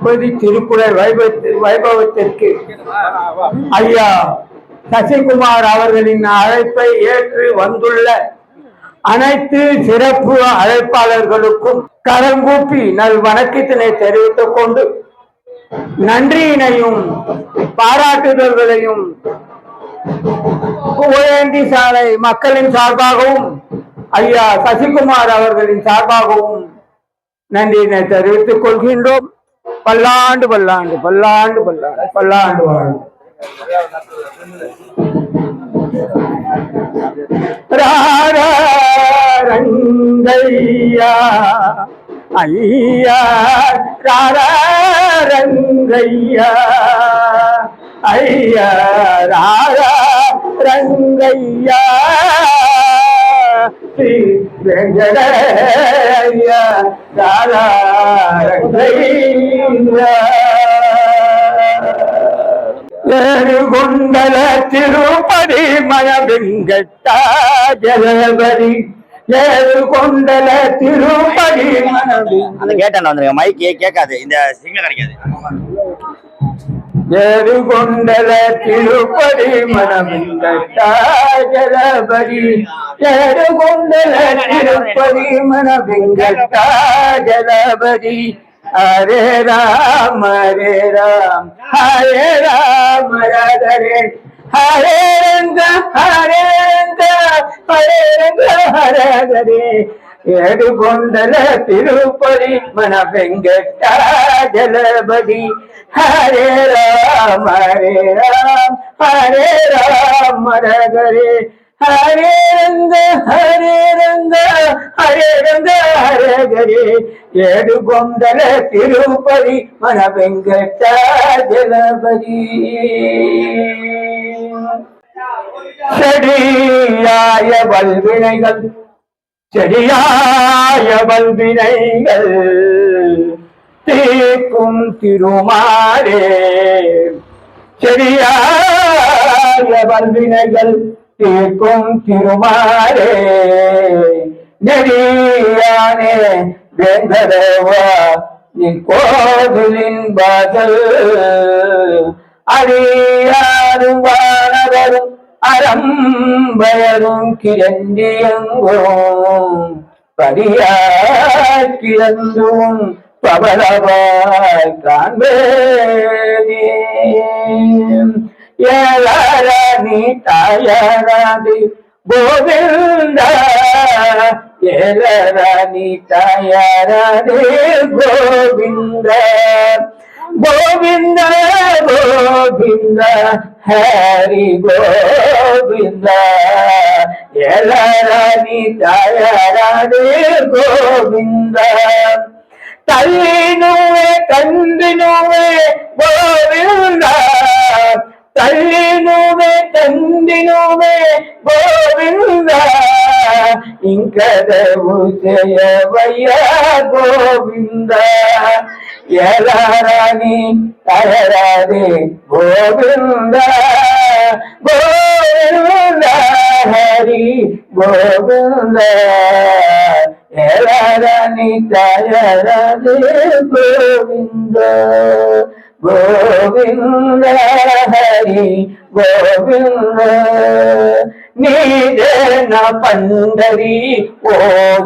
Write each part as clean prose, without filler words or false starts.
திருப்பதி திருக்குறள் வைபவத்திற்கு ஐயா சசிகுமார் அவர்களின் அழைப்பை ஏற்று வந்துள்ள அனைத்து சிறப்பு அழைப்பாளர்களுக்கும் கரங்கூப்பி நல் வணக்கத்தினை தெரிவித்துக் கொண்டு நன்றியினையும் பாராட்டுதல்களையும் புகழேந்தி சாலை மக்களின் சார்பாகவும் ஐயா சசிகுமார் அவர்களின் சார்பாகவும் நன்றியினை தெரிவித்துக் கொள்கின்றோம். பல்லாண்டு பல்லாண்டு பல்லாண்டு பல்லாண்டு பல்லாண்டு வாழ்ந்து ரங்கையா ஐயா ரங்கையா ஐயா ரங்கையா ஸ்ரீ வெங்கடேயா ரங்கையா ஏறுகொண்டல திருப்பதி மனவெங்கட்டா ஜலபதி ஏறுகொண்டல திருப்பதி அந்த கேட்டான வந்துருங்க மைக் கேட்காது இந்த சிக்னல் கிடைக்காது. ஏறுகொண்டல திருப்பதி மனவெங்கட்டா ஜலபதி ஏறுகொண்டல திருப்பதி மனவெங்கட்டா ஜலபதி हरे राम हरे राम हरे हरे रंग हरे रंग हरे रंग हरे हरे ఏడుకొండల తిరుపతి మన వెంకట జలబడి హరే రామ హరే రామ హరే రామ హరే हरे रंग हरे रंग हरे रंग हरे हरे ఏడుకొండల తిరుపతి మన వెంకట జలబడి செடியாய வல்வினைகள் செடியாய வல்வினைகள் தீர்க்கும் திருமாலே செடியாய வல்வினைகள் தீர்க்கும் திருமாலே நெறியானே வேந்தரவா நீ கோவிலின் பாதல் அறியாரும் வானவரும் அறம்பயரும் கிரண்டியங்கும் படியாய் கிடந்தும் பவளவாய் காண்பேனே ஏழாரா நீ தாயாராதி கோவிந்த ஏழாரா நீ தாயாராதி கோவிந்த गोविंद गोविंद हरि गोविंद एलरानी तायारानी गोविंद तल्लिनुवे कंदिनुवे गोविंद तल्लिनुवे कंदिनुवे गोविंद इंकदवु जयवय गोविंद एलरानी तायारानी गोविंद गोविंद हरि गोविंद एलरानी तायारानी गोविंद गोविंद हरि गोविंद नीदेन पंडरी ओ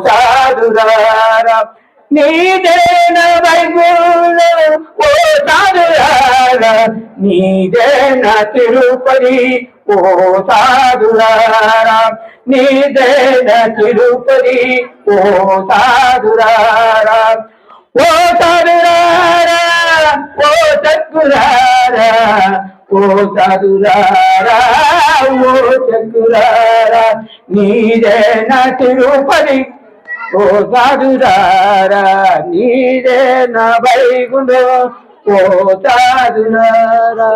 साधुरारा नीदेन वैकुंठ ओ साधुरारा नीदेन तिरुपति ओ साधुरारा नीदेन तिरुपति ओ साधुरारा ओ साधुरारा ओ चकुरारा ओ साधुरारा ओ चकुरारा नीदेन तिरुपति ओ साधुरारा नीदेन वैकुंठ ओ साधुरारा